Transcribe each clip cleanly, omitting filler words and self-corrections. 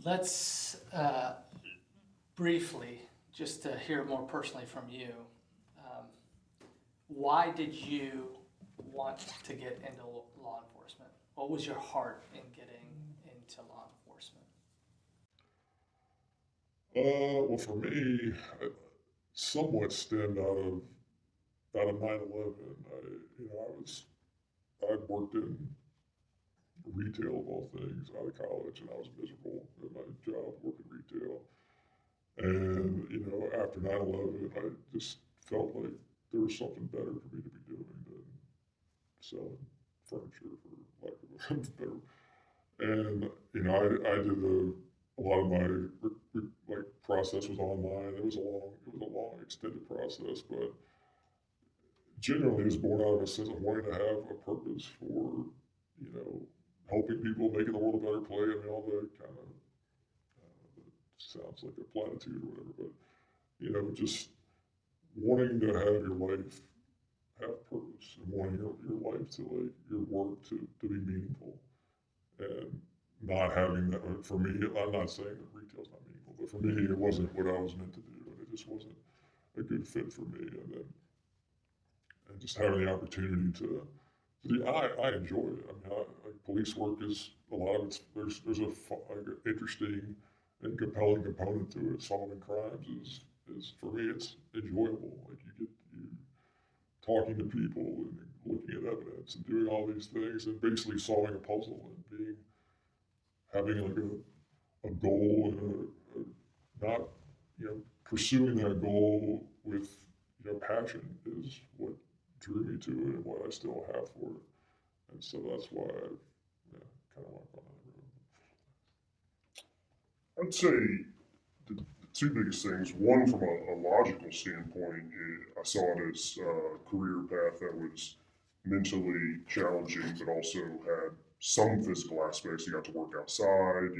Let's briefly, just to hear more personally from you, um, why did you want to get into law enforcement? What was your heart in getting into law enforcement? Well, for me, it somewhat stemmed out of 9/11. I'd worked in retail of all things out of college, and I was miserable at my job working retail. And after 9/11, I just felt like there was something better for me to be doing than selling furniture, for lack of a better. And I did a lot of my like process was online. It was a long extended process, but genuinely it was born out of a sense of wanting to have a purpose for you know helping people, making the world a better place. I mean, all the kind of sounds like a platitude or whatever, but just wanting to have your life have purpose and wanting your life to like your work to be meaningful and not having that for me. I'm not saying that retail's not meaningful, but for me, it wasn't what I was meant to do, and it just wasn't a good fit for me. And just having the opportunity to, yeah, I enjoy it. I mean, like police work is a lot of it's there's like an interesting and compelling component to it. Solving crimes is for me it's enjoyable. Like you talking to people and looking at evidence and doing all these things and basically solving a puzzle and being having like a goal and not pursuing that goal with passion is what drew me to it and what I still have for it, and so that's why I kind of went on that I'd say the two biggest things. One, from a logical standpoint, I saw it as a career path that was mentally challenging, but also had some physical aspects. You got to work outside.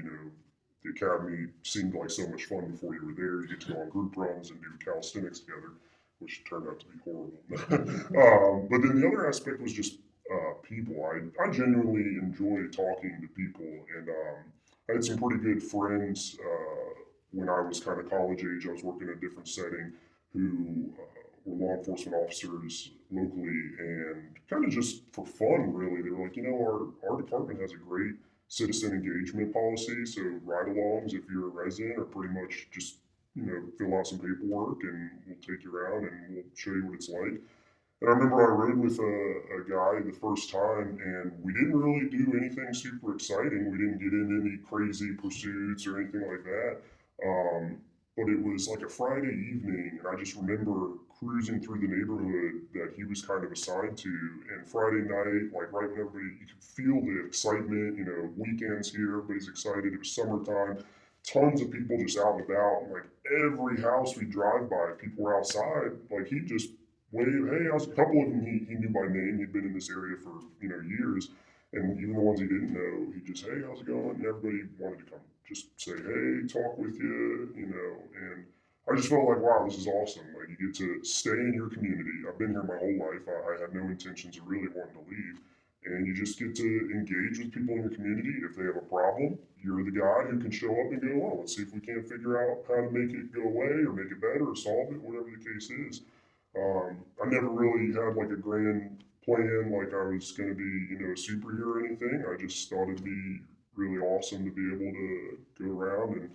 The academy seemed like so much fun before you were there. You get to go on group runs and do calisthenics together, which turned out to be horrible. But then the other aspect was just people. I genuinely enjoy talking to people, and I had some pretty good friends when I was kind of college age. I was working in a different setting who were law enforcement officers locally, and kind of just for fun, really. They were like, our department has a great citizen engagement policy, so ride-alongs, if you're a resident, are pretty much just fill out some paperwork and we'll take you around and we'll show you what it's like. And I remember I rode with a guy the first time, and we didn't really do anything super exciting. We didn't get in any crazy pursuits or anything like that. Um, but it was like a Friday evening, and I just remember cruising through the neighborhood that he was kind of assigned to. And Friday night, like right when everybody, you could feel the excitement. Weekends here, everybody's excited. It was summertime. Tons of people just out and about. And like every house we drive by, people were outside. Like he just wave, hey, how's a couple of them he knew by name. He'd been in this area for years, and even the ones he didn't know, he just, hey, how's it going? And everybody wanted to come, just say, hey, talk with you, And I just felt like, wow, this is awesome. Like you get to stay in your community. I've been here my whole life. I had no intentions of really wanting to leave. And you just get to engage with people in your community. If they have a problem, you're the guy who can show up and go, oh, let's see if we can't figure out how to make it go away or make it better or solve it, whatever the case is. I never really had like a grand plan, like I was going to be, a superhero or anything. I just thought it'd be really awesome to be able to go around and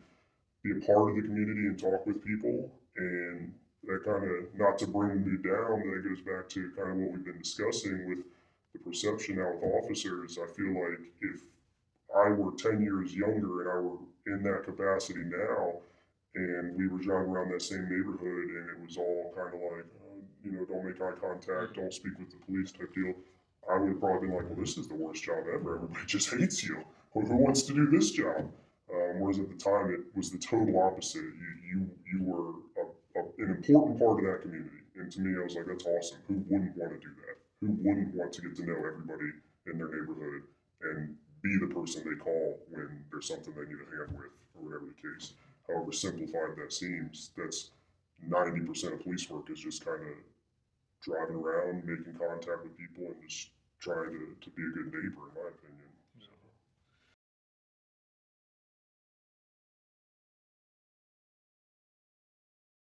be a part of the community and talk with people. And that kind of, not to bring the mood down, but that goes back to kind of what we've been discussing with the perception now with officers. I feel like if I were 10 years younger and I were in that capacity now, and we were driving around that same neighborhood, and it was all kind of like, don't make eye contact, don't speak with the police type deal. I would have probably been like, well, this is the worst job ever. Everybody just hates you. Well, who wants to do this job? Whereas at the time, it was the total opposite. You were an important part of that community, and to me, I was like, that's awesome. Who wouldn't want to do that? Who wouldn't want to get to know everybody in their neighborhood and be the person they call when there's something they need a hand with, or whatever the case? However simplified that seems, that's 90% of police work is just kind of driving around, making contact with people, and just trying to be a good neighbor, in my opinion.